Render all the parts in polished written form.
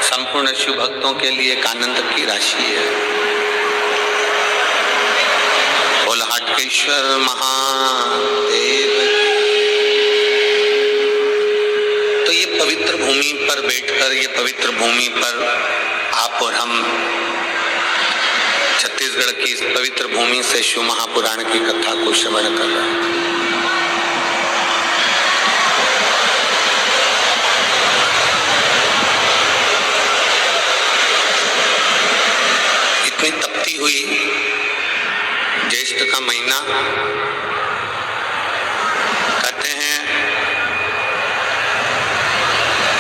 संपूर्ण शिव भक्तों के लिए एक आनंद की राशि है। बोल हाटकेश्वर महादेव। तो ये पवित्र भूमि पर बैठकर, ये पवित्र भूमि पर आप और हम छत्तीसगढ़ की इस पवित्र भूमि से शिव महापुराण की कथा को श्रवण कर रहे हैं। इतनी तपती हुई ज्येष्ठ का महीना, कहते हैं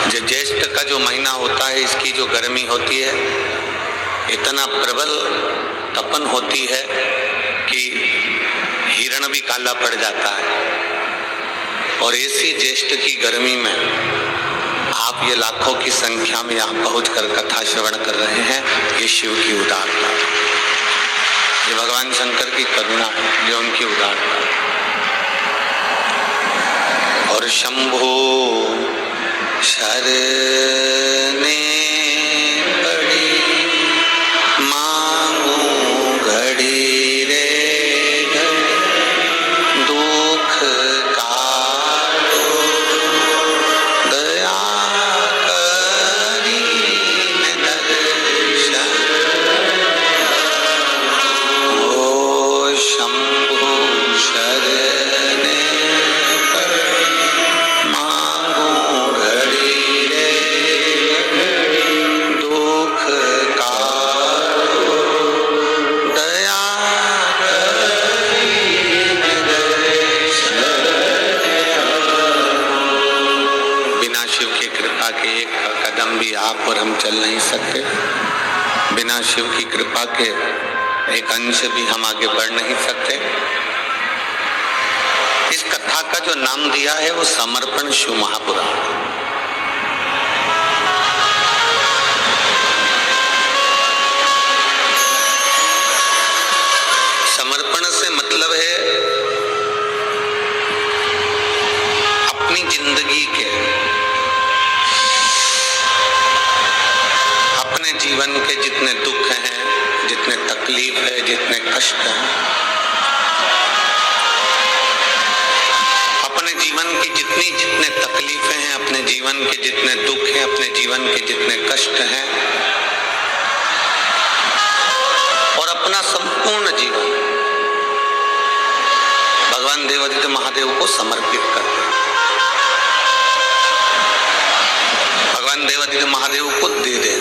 जो ज्येष्ठ का जो महीना होता है, इसकी जो गर्मी होती है, इतना प्रबल तपन होती है कि हिरण भी काला पड़ जाता है। और ऐसी ज्येष्ठ की गर्मी में आप ये लाखों की संख्या में यहाँ पहुंचकर कथा श्रवण कर रहे हैं। ये शिव की उदारता, ये भगवान शंकर की करुणा है, ये उनकी उदारता। और शंभो शरणे पड़ी मांगू घड़ी रे घड़ी, दुख काटो दया करी दर्शन। ओ शंभो शरणे पड़ी मांगू घड़ी रे घड़ी, दुख काटो दया करी दर्शन। बिना शिव की कृपा के एक कदम भी आप और हम चल नहीं सकते। बिना शिव की कृपा के एक अंश भी हम आगे बढ़ नहीं सकते। इस कथा का जो नाम दिया है वो समर्पण शिव महापुराण। समर्पण से मतलब है अपनी जिंदगी के, अपने जीवन के जितने दुख हैं, जितने तकलीफ है, जितने कष्ट हैं, अपने जीवन की जितने तकलीफें हैं, अपने जीवन के जितने दुख हैं, अपने जीवन के जितने कष्ट हैं, और अपना संपूर्ण जीवन भगवान देवादिदेव महादेव को समर्पित करते हैं। भगवान देवादिदेव महादेव को दे दें।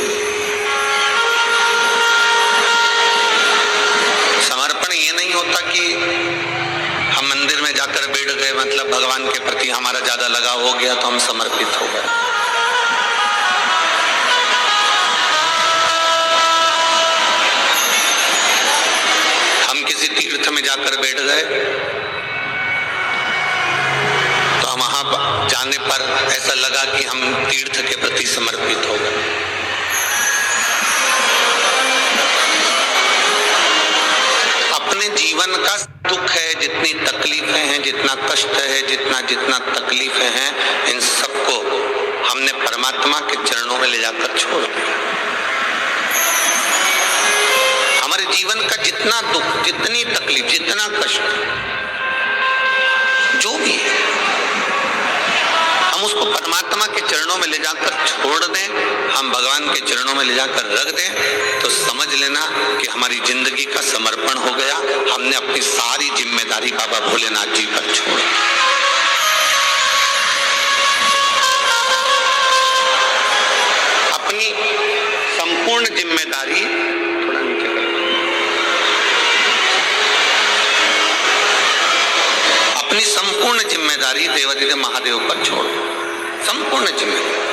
समर्पण ये नहीं होता कि हम मंदिर में जाकर बैठ गए, मतलब भगवान के प्रति हमारा ज्यादा लगाव हो गया तो हम समर्पित हो गए। हम किसी तीर्थ में जाकर बैठ गए तो हम वहां जाने पर ऐसा लगा कि हम तीर्थ के प्रति समर्पित हो गए। अपने जीवन का दुख है, जितनी तकलीफें हैं, जितना कष्ट है, जितना तकलीफें हैं, इन सबको हमने परमात्मा के चरणों में ले जाकर छोड़ दिया। हमारे जीवन का जितना दुख, जितनी तकलीफ, जितना कष्ट, जो भी है, हम उसको परमात्मा के चरणों में ले जाकर छोड़ दें, हम भगवान के चरणों में ले जाकर रख दें, तो समझ लेना कि हमारी जिंदगी का समर्पण हो गया। हमने अपनी सारी जिम्मेदारी बाबा भोलेनाथ जी पर छोड़ दी। अपनी संपूर्ण जिम्मेदारी, थोड़ा नीचे कर, अपनी संपूर्ण जिम्मेदारी देवादिदेव महादेव पर छोड़ दो। संपूर्ण जिम्मेदारी।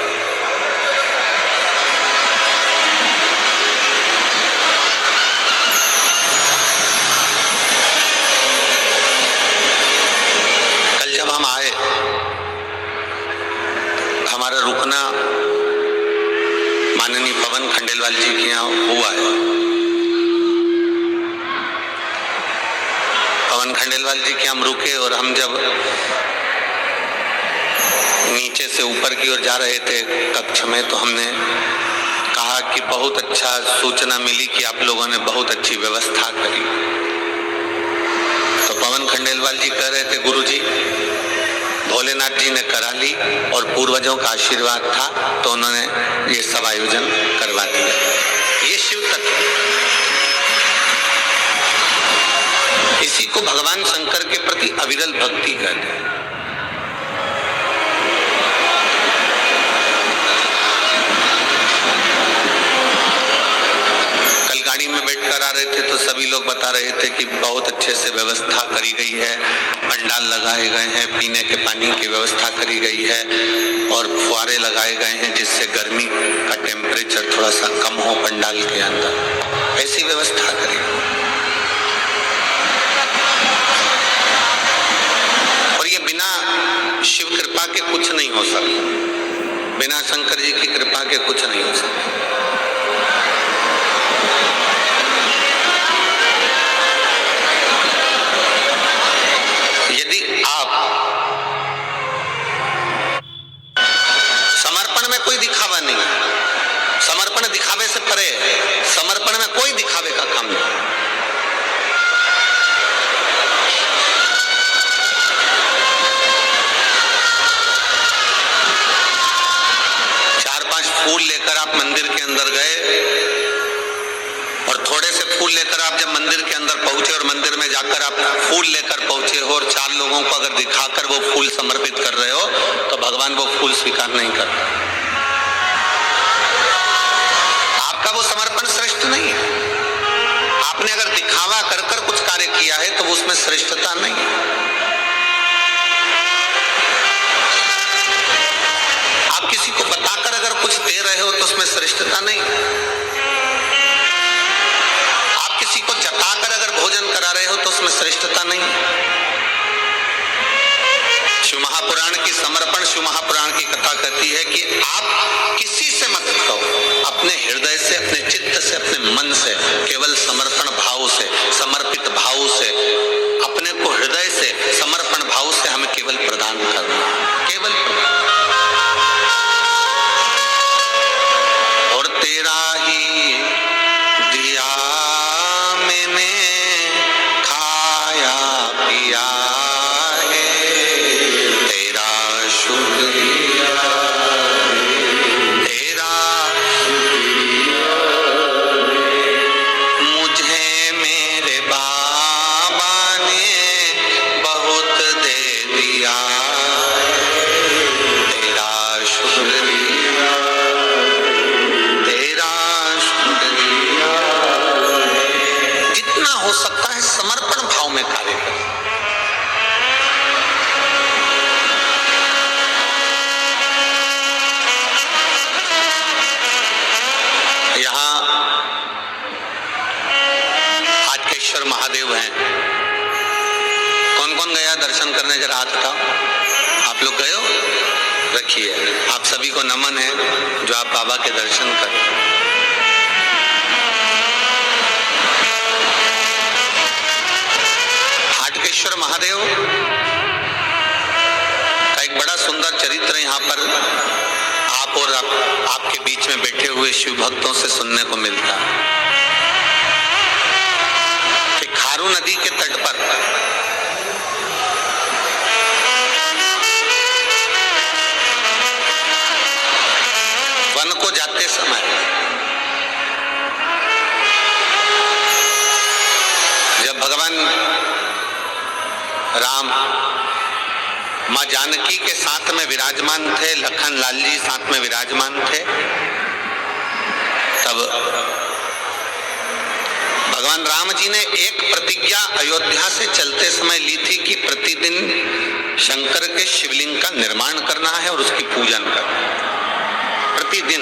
कल जब हम आए, हमारा रुकना माननीय पवन खंडेलवाल जी के यहाँ हुआ है। पवन खंडेलवाल जी के हम रुके और हम जब नीचे से ऊपर की ओर जा रहे थे कक्ष में, तो हमने कहा कि बहुत अच्छा सूचना मिली कि आप लोगों ने बहुत अच्छी व्यवस्था करी। तो पवन खंडेलवाल जी कह रहे थे, गुरुजी भोलेनाथ जी ने करा ली और पूर्वजों का आशीर्वाद था तो उन्होंने ये सब आयोजन करवा दिया। ये शिव तत्व, इसी को भगवान शंकर के प्रति अविरल भक्ति कहते हैं। कल गाड़ी में बैठकर आ रहे थे तो सभी लोग बता रहे थे कि बहुत अच्छे से व्यवस्था करी गई है, पंडाल लगाए गए हैं, पीने के पानी की व्यवस्था करी गई है और फुहारे लगाए गए हैं जिससे गर्मी का टेम्परेचर थोड़ा सा कम हो पंडाल के अंदर, ऐसी व्यवस्था करी। और ये बिना शिव कृपा के कुछ नहीं हो सकता, बिना शंकर जी की कृपा के कुछ नहीं हो सकता। यदि आप समर्पण में कोई दिखावा नहीं, समर्पण दिखावे से परे है, समर्पण में कोई दिखावे का काम नहीं। फूल लेकर आप मंदिर के अंदर गए और थोड़े से फूल लेकर आप जब मंदिर के अंदर पहुंचे और मंदिर में जाकर आप फूल लेकर पहुंचे हो और 4 लोगों को अगर दिखाकर वो फूल समर्पित कर रहे हो तो भगवान वो फूल स्वीकार नहीं करता। आपका वो समर्पण श्रेष्ठ नहीं है। आपने अगर दिखावा कर कर कुछ कार्य किया है तो उसमें श्रेष्ठता नहीं है। आप किसी को बताकर अगर कुछ दे रहे हो तो उसमें श्रेष्ठता नहीं। आप किसी को जताकर अगर भोजन करा रहे हो तो उसमें श्रेष्ठता नहीं। शिव महापुराण की समर्पण, शिव महापुराण की कथा कहती है कि आप किसी से मत कहो, अपने हृदय से, अपने चित्त से, अपने मन से, केवल समर्पण भाव से, समर्पित भाव से, अपने को हृदय से समर्पण भाव से हमें केवल प्रदान करना, केवल प्रदान। और तेरा ही दिया मैंने खाया पिया है, तेरा शुक्रिया, तेरा शुक्रिया, मुझे मेरे बाबा ने बहुत दे दिया, तेरा शुक्रिया, जितना हो सकता है समर्पण भाव में कार्य करें। यहाँ हाटकेश्वर महादेव हैं, कौन कौन गया दर्शन करने, जरा हाथ उठाओ। आप लोग गए हो? रखिए, आप सभी को नमन है जो आप बाबा के दर्शन करें। हाटकेश्वर महादेव का एक बड़ा सुंदर चरित्र यहाँ पर आप और आपके बीच में बैठे हुए शिव भक्तों से सुनने को मिलता है कि खारू नदी के तट पर वन को जाते समय जब भगवान राम मां जानकी के साथ में विराजमान थे, लखन लाल जी साथ में विराजमान थे, तब भगवान राम जी ने एक प्रतिज्ञा अयोध्या से चलते समय ली थी कि प्रतिदिन शंकर के शिवलिंग का निर्माण करना है और उसकी पूजन करना है, प्रतिदिन।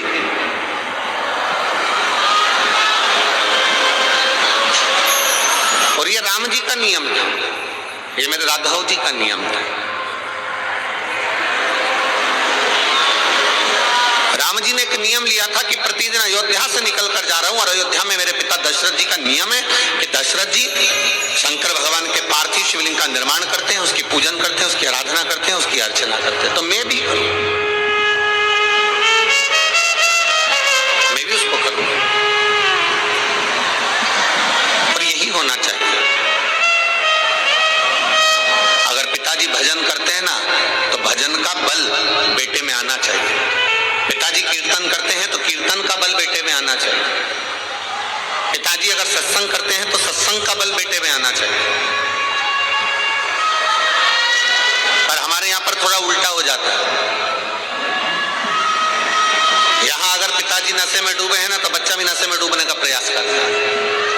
और ये राम जी का नियम था, ये मेरे राघव जी का नियम था। राम जी ने एक नियम लिया था कि प्रतिदिन अयोध्या से निकल कर जा रहा हूं और अयोध्या में मेरे पिता दशरथ जी का नियम है कि दशरथ जी शंकर भगवान के पार्थिव शिवलिंग का निर्माण करते हैं, उसकी पूजन करते हैं, उसकी आराधना करते हैं, उसकी अर्चना करते हैं। तो मैं भी उसको पिताजी भजन करते हैं ना, तो भजन का बल बेटे में आना चाहिए। पिताजी कीर्तन करते हैं तो कीर्तन का बल बेटे में आना चाहिए। पिताजी अगर सत्संग करते हैं तो सत्संग का बल बेटे में आना चाहिए। पर हमारे यहाँ पर थोड़ा उल्टा हो जाता है। यहाँ अगर पिताजी नशे में डूबे हैं ना, तो बच्चा भी नशे में डूबने का प्रयास करता है।